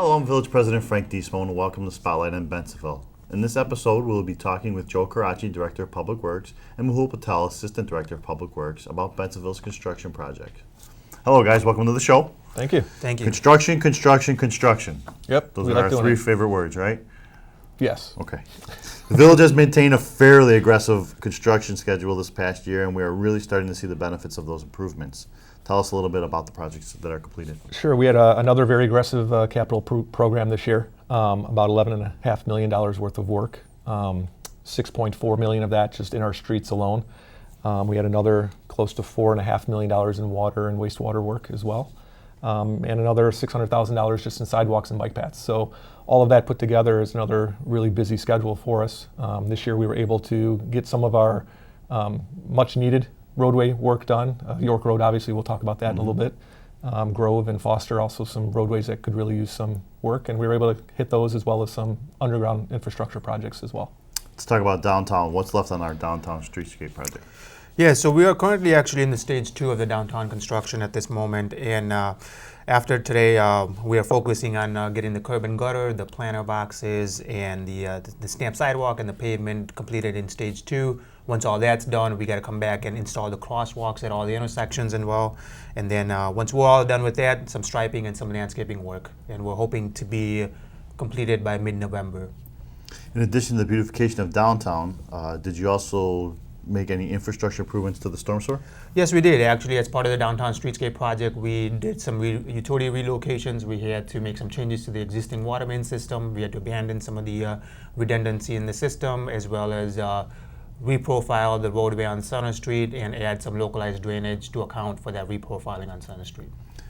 Hello, I'm Village President Frank Diesmo, and welcome to Spotlight in Bensenville. In this episode, we'll be talking with Joe Karachi, Director of Public Works, and Mehul Patel, Assistant Director of Public Works, about Bensenville's construction project. Hello, guys. Welcome to the show. Thank you. Thank you. Construction, construction, construction. Yep. Those are our three favorite words, right? Yes. Okay. The Village has maintained a fairly aggressive construction schedule this past year, and we are really starting to see the benefits of those improvements. Tell us a little bit about the projects that are completed. Sure. We had another very aggressive capital program this year, about $11.5 million worth of work, 6.4 million of that just in our streets alone. We had another close to $4.5 million in water and wastewater work as well, and another $600,000 just in sidewalks and bike paths. So all of that put together is another really busy schedule for us. This year we were able to get some of our much needed roadway work done. York Road, obviously, we'll talk about that in a little bit. Grove and Foster, also some roadways that could really use some work, and we were able to hit those as well as some underground infrastructure projects as well. Let's talk about downtown. What's left on our downtown streetscape project? Yeah, so we are currently actually in the stage 2 of the downtown construction at this moment, and after today, we are focusing on getting the curb and gutter, the planter boxes, and the stamp sidewalk and the pavement completed in stage 2. Once all that's done, we got to come back and install the crosswalks at all the intersections and well. And then once we're all done with that, some striping and some landscaping work, and we're hoping to be completed by mid-November. In addition to the beautification of downtown, did you also make any infrastructure improvements to the storm sewer? Yes, we did. Actually, as part of the downtown streetscape project, we did some utility relocations. We had to make some changes to the existing water main system. We had to abandon some of the redundancy in the system, as well as reprofile the roadway on Center Street and add some localized drainage to account for that reprofiling on Center Street.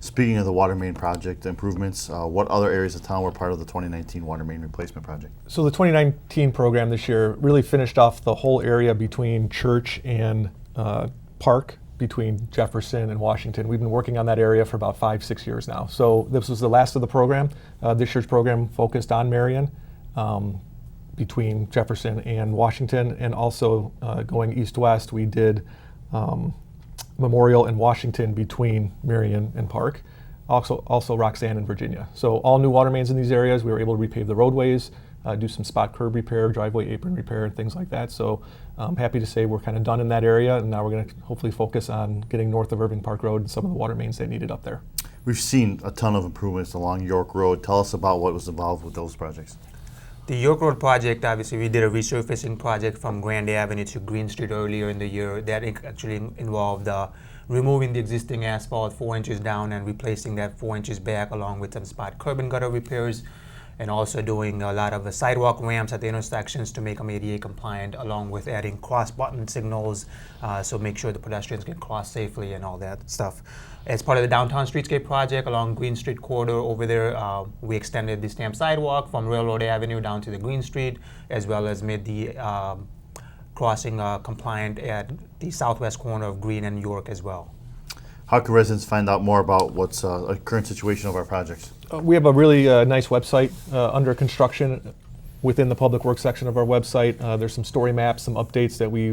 Speaking of the water main project improvements, what other areas of town were part of the 2019 water main replacement project? So the 2019 program this year really finished off the whole area between Church and Park, between Jefferson and Washington. We've been working on that area for about 5-6 years now. So this was the last of the program. This year's program focused on Marion, between Jefferson and Washington, and also going east-west, we did Memorial and Washington between Marion and Park, also Roxanne and Virginia. So all new water mains in these areas. We were able to repave the roadways, do some spot curb repair, driveway apron repair, and things like that. So I'm happy to say we're kind of done in that area, and now we're going to hopefully focus on getting north of Irving Park Road and some of the water mains they needed up there. We've seen a ton of improvements along York Road. Tell us about what was involved with those projects. The York Road project, obviously, we did a resurfacing project from Grand Avenue to Green Street earlier in the year. That actually involved removing the existing asphalt 4 inches down and replacing that 4 inches back, along with some spot curb and gutter repairs, and also doing a lot of the sidewalk ramps at the intersections to make them ADA compliant, along with adding cross button signals, so make sure the pedestrians can cross safely and all that stuff. As part of the downtown streetscape project along Green Street corridor over there, we extended the stamp sidewalk from Railroad Avenue down to the Green Street, as well as made the crossing compliant at the southwest corner of Green and York as well. How can residents find out more about what's a current situation of our projects? We have a really nice website under construction. Within the public works section of our website, there's some story maps, some updates that we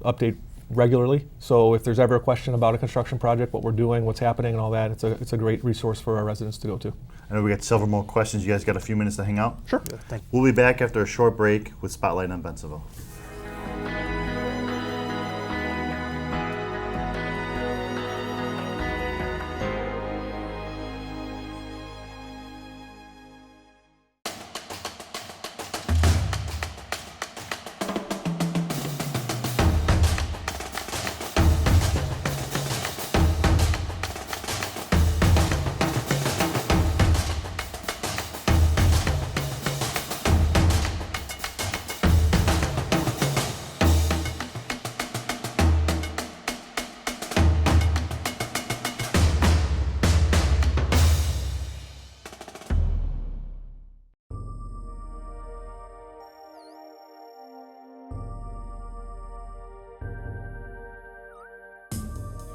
update regularly. So if there's ever a question about a construction project, what we're doing, what's happening, and all that, it's a great resource for our residents to go to. I know we got several more questions. You guys got a few minutes to hang out? Sure. Yeah, thank you. We'll be back after a short break with Spotlight on Bensenville.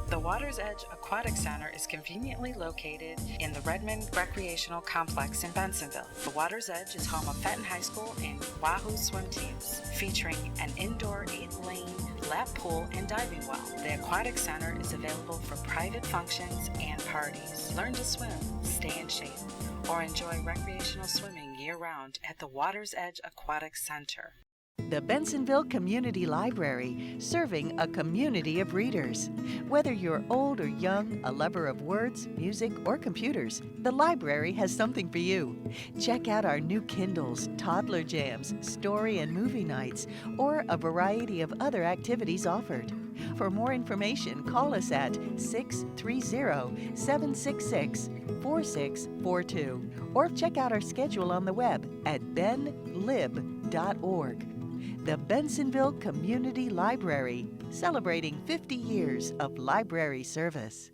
The Water's Edge Aquatic Center is conveniently located in the Redmond Recreational Complex in Bensenville. The Water's Edge is home of Fenton High School and Wahoo swim teams, featuring an indoor 8-lane lap pool and diving well. The Aquatic Center is available for private functions and parties. Learn to swim, stay in shape, or enjoy recreational swimming year-round at the Water's Edge Aquatic Center. The Bensenville Community Library, serving a community of readers. Whether you're old or young, a lover of words, music, or computers, the library has something for you. Check out our new Kindles, toddler jams, story and movie nights, or a variety of other activities offered. For more information, call us at 630-766-4642 or check out our schedule on the web at benlib.org. The Bensenville Community Library, celebrating 50 years of library service.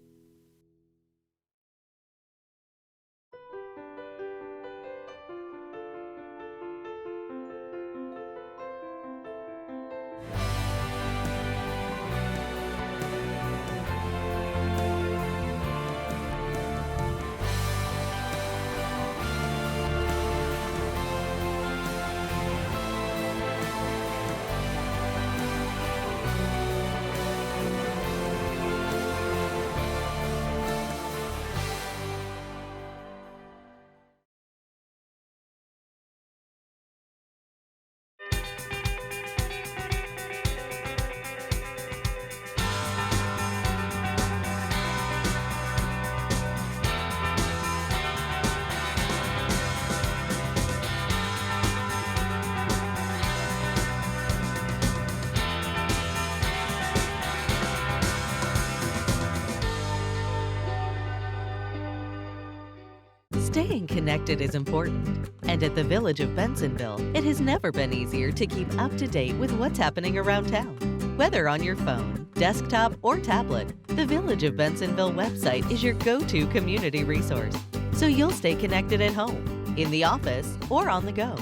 Staying connected is important, and at the Village of Bensenville, it has never been easier to keep up to date with what's happening around town. Whether on your phone, desktop, or tablet, the Village of Bensenville website is your go-to community resource, so you'll stay connected at home, in the office, or on the go.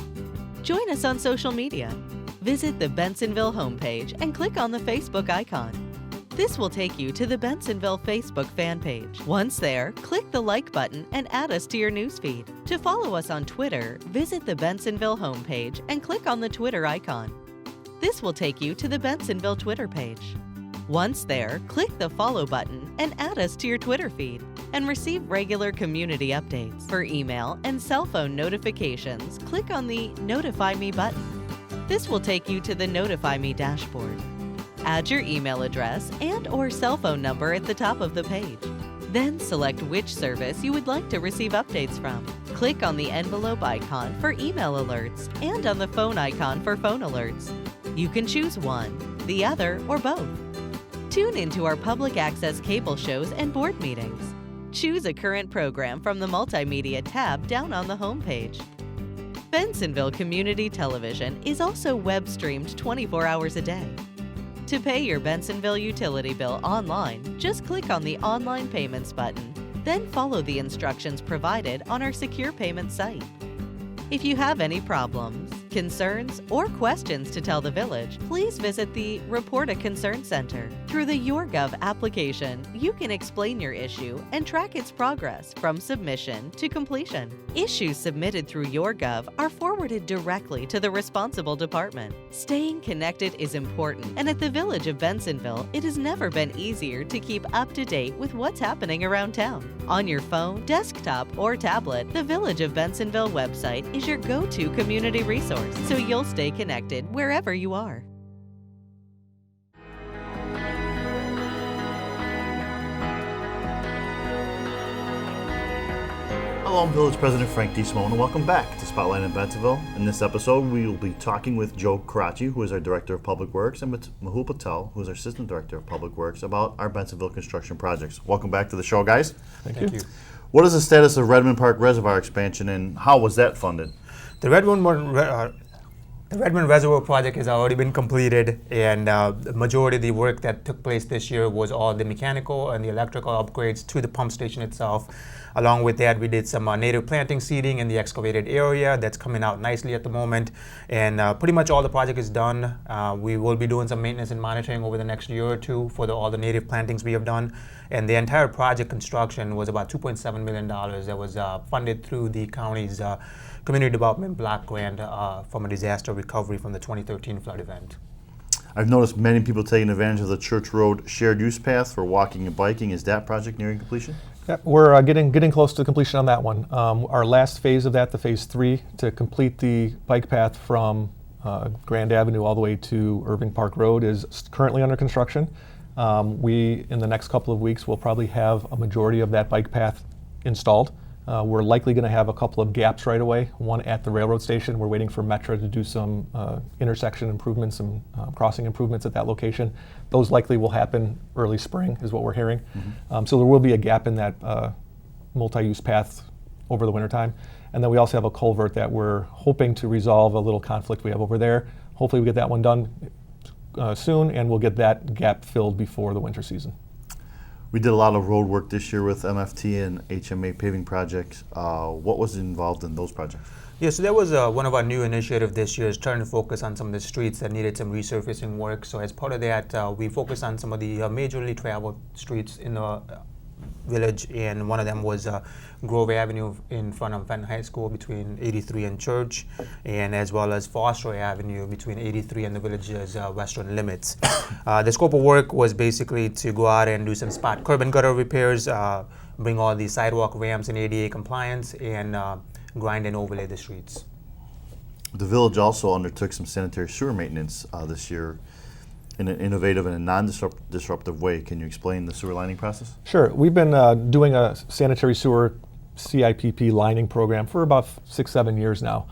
Join us on social media. Visit the Bensenville homepage and click on the Facebook icon. This will take you to the Bensenville Facebook fan page. Once there, click the like button and add us to your newsfeed. To follow us on Twitter, visit the Bensenville homepage and click on the Twitter icon. This will take you to the Bensenville Twitter page. Once there, click the follow button and add us to your Twitter feed and receive regular community updates. For email and cell phone notifications, click on the Notify Me button. This will take you to the Notify Me dashboard. Add your email address and/or cell phone number at the top of the page. Then select which service you would like to receive updates from. Click on the envelope icon for email alerts and on the phone icon for phone alerts. You can choose one, the other, or both. Tune into our public access cable shows and board meetings. Choose a current program from the Multimedia tab down on the homepage. Bensenville Community Television is also web streamed 24 hours a day. To pay your Bensenville utility bill online, just click on the Online Payments button, then follow the instructions provided on our secure payment site. If you have any problems, concerns, or questions to tell the Village, please visit the Report a Concern Center. Through the YourGov application, you can explain your issue and track its progress from submission to completion. Issues submitted through YourGov are forwarded directly to the responsible department. Staying connected is important, and at the Village of Bensenville, it has never been easier to keep up to date with what's happening around town. On your phone, desktop, or tablet, the Village of Bensenville website is your go-to community resource, so you'll stay connected wherever you are. Hello, I'm Village President Frank D. Simone, and welcome back to Spotlight in Bensenville. In this episode, we will be talking with Joe Karachi, who is our Director of Public Works, and with Mehul Patel, who is our Assistant Director of Public Works, about our Bensenville construction projects. Welcome back to the show, guys. Thank you. What is the status of Redmond Park Reservoir expansion, and how was that funded? The Redmond Reservoir project has already been completed, and the majority of the work that took place this year was all the mechanical and the electrical upgrades to the pump station itself. Along with that, we did some native planting seeding in the excavated area that's coming out nicely at the moment, and pretty much all the project is done. We will be doing some maintenance and monitoring over the next year or two for all the native plantings we have done, and the entire project construction was about $2.7 million that was funded through the county's community development block grant from a disaster recovery from the 2013 flood event. I've noticed many people taking advantage of the Church Road shared use path for walking and biking. Is that project nearing completion? Yeah, we're getting close to completion on that one. Our last phase of that, the phase 3, to complete the bike path from Grand Avenue all the way to Irving Park Road is currently under construction. We, in the next couple of weeks, will probably have a majority of that bike path installed. We're likely going to have a couple of gaps right away, one at the railroad station. We're waiting for Metro to do some intersection improvements, some crossing improvements at that location. Those likely will happen early spring, is what we're hearing. So there will be a gap in that multi-use path over the wintertime. And then we also have a culvert that we're hoping to resolve a little conflict we have over there. Hopefully we get that one done soon, and we'll get that gap filled before the winter season. We did a lot of road work this year with MFT and HMA paving projects. What was involved in those projects? Yeah, so that was one of our new initiatives this year, is trying to focus on some of the streets that needed some resurfacing work. So as part of that, we focused on some of the majorly traveled streets in the village, and one of them was Grove Avenue in front of Fenton High School between 83 and Church, and as well as Foster Avenue between 83 and the village's western limits. The scope of work was basically to go out and do some spot curb and gutter repairs, bring all the sidewalk ramps in ADA compliance, and grind and overlay the streets. The village also undertook some sanitary sewer maintenance this year in an innovative and a non-disruptive way. Can you explain the sewer lining process? Sure. We've been doing a sanitary sewer CIPP lining program for about 6-7 years now.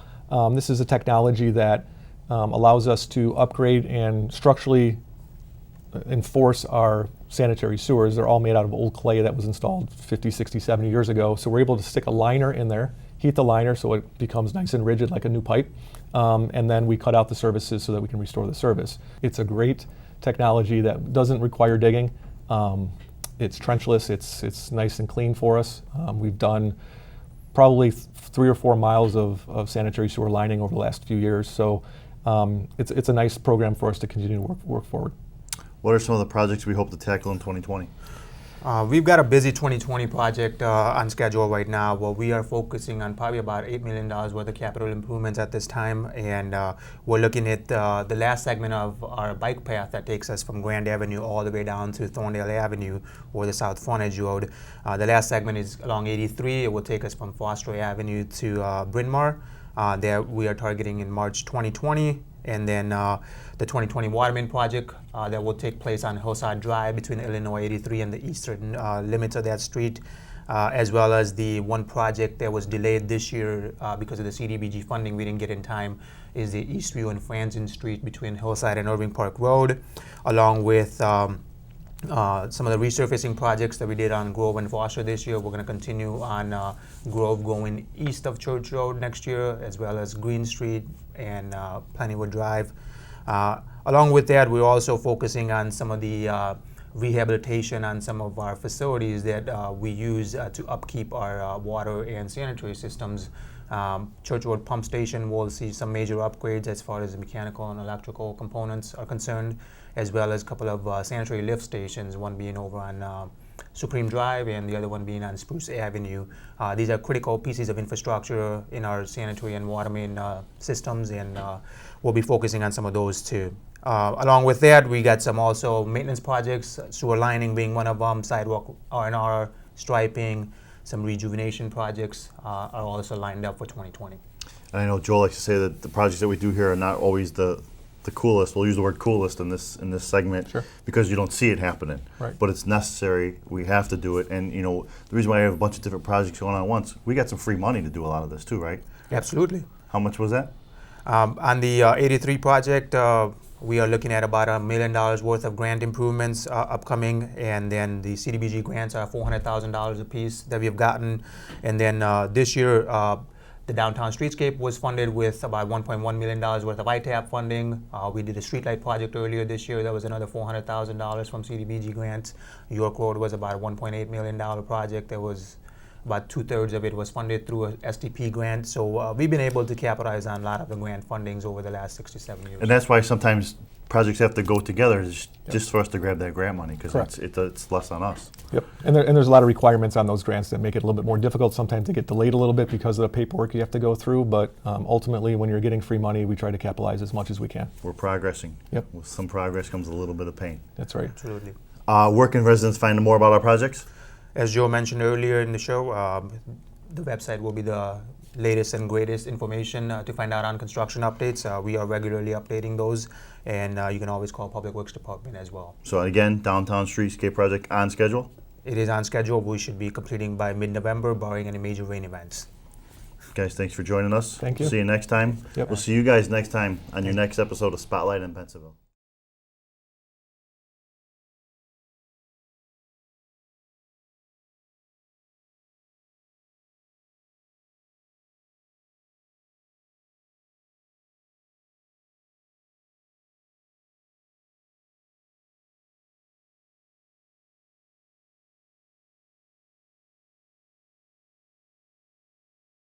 This is a technology that allows us to upgrade and structurally enforce our sanitary sewers. They're all made out of old clay that was installed 50, 60, 70 years ago. So we're able to stick a liner in there, heat the liner so it becomes nice and rigid like a new pipe, and then we cut out the services so that we can restore the service. It's a great technology that doesn't require digging. It's trenchless, it's nice and clean for us. We've done probably 3 or 4 miles of sanitary sewer lining over the last few years, so it's a nice program for us to continue to work forward. What are some of the projects we hope to tackle in 2020? We've got a busy 2020 project on schedule right now. Well, we are focusing on probably about $8 million worth of capital improvements at this time, and we're looking at the last segment of our bike path that takes us from Grand Avenue all the way down to Thorndale Avenue, or the South Frontage Road. The last segment is along 83. It will take us from Foster Avenue to Bryn Mawr. There we are targeting in March 2020. And then the 2020 water main project that will take place on Hillside Drive between Illinois 83 and the eastern limits of that street, as well as the one project that was delayed this year because of the CDBG funding we didn't get in time, is the Eastview and Franzen Street between Hillside and Irving Park Road, along with some of the resurfacing projects that we did on Grove and Foster this year. We're going to continue on Grove going east of Church Road next year, as well as Green Street and Plentywood Drive. Along with that, we're also focusing on some of the rehabilitation on some of our facilities that we use to upkeep our water and sanitary systems. Church Road Pump Station will see some major upgrades as far as the mechanical and electrical components are concerned, as well as a couple of sanitary lift stations, one being over on Supreme Drive and the other one being on Spruce Avenue. These are critical pieces of infrastructure in our sanitary and water main systems, and we'll be focusing on some of those too. Along with that, we got some also maintenance projects, sewer lining being one of them, sidewalk R&R, striping, some rejuvenation projects are also lined up for 2020. And I know Joel likes to say that the projects that we do here are not always the coolest. We'll use the word coolest in this segment. Sure. Because you don't see it happening. Right. But it's necessary. We have to do it. And the reason why I have a bunch of different projects going on at once, we got some free money to do a lot of this too, right? Absolutely. How much was that? On the 83 project, we are looking at about $1 million worth of grant improvements upcoming, and then the CDBG grants are $400,000 a piece that we have gotten. And then this year, the downtown streetscape was funded with about $1.1 million worth of ITAP funding. We did a streetlight project earlier this year. That was another $400,000 from CDBG grants. York Road was about a $1.8 million project that was About 2/3 of it was funded through a STP grant. So we've been able to capitalize on a lot of the grant fundings over the last 6 to 7 years. And that's why sometimes projects have to go together just for us to grab that grant money, because Correct. it's less on us. Yep, and there's a lot of requirements on those grants that make it a little bit more difficult. Sometimes they get delayed a little bit because of the paperwork you have to go through, but ultimately when you're getting free money, we try to capitalize as much as we can. We're progressing. Yep. With some progress comes a little bit of pain. That's right. Absolutely. Where can residents find more about our projects? As Joe mentioned earlier in the show, the website will be the latest and greatest information to find out on construction updates. We are regularly updating those, and you can always call Public Works Department as well. So again, downtown streetscape project on schedule. It is on schedule. We should be completing by mid-November, barring any major rain events. Guys, thanks for joining us. Thank you. See you next time. Yep. We'll see you guys next time on your next episode of Spotlight in Bensenville.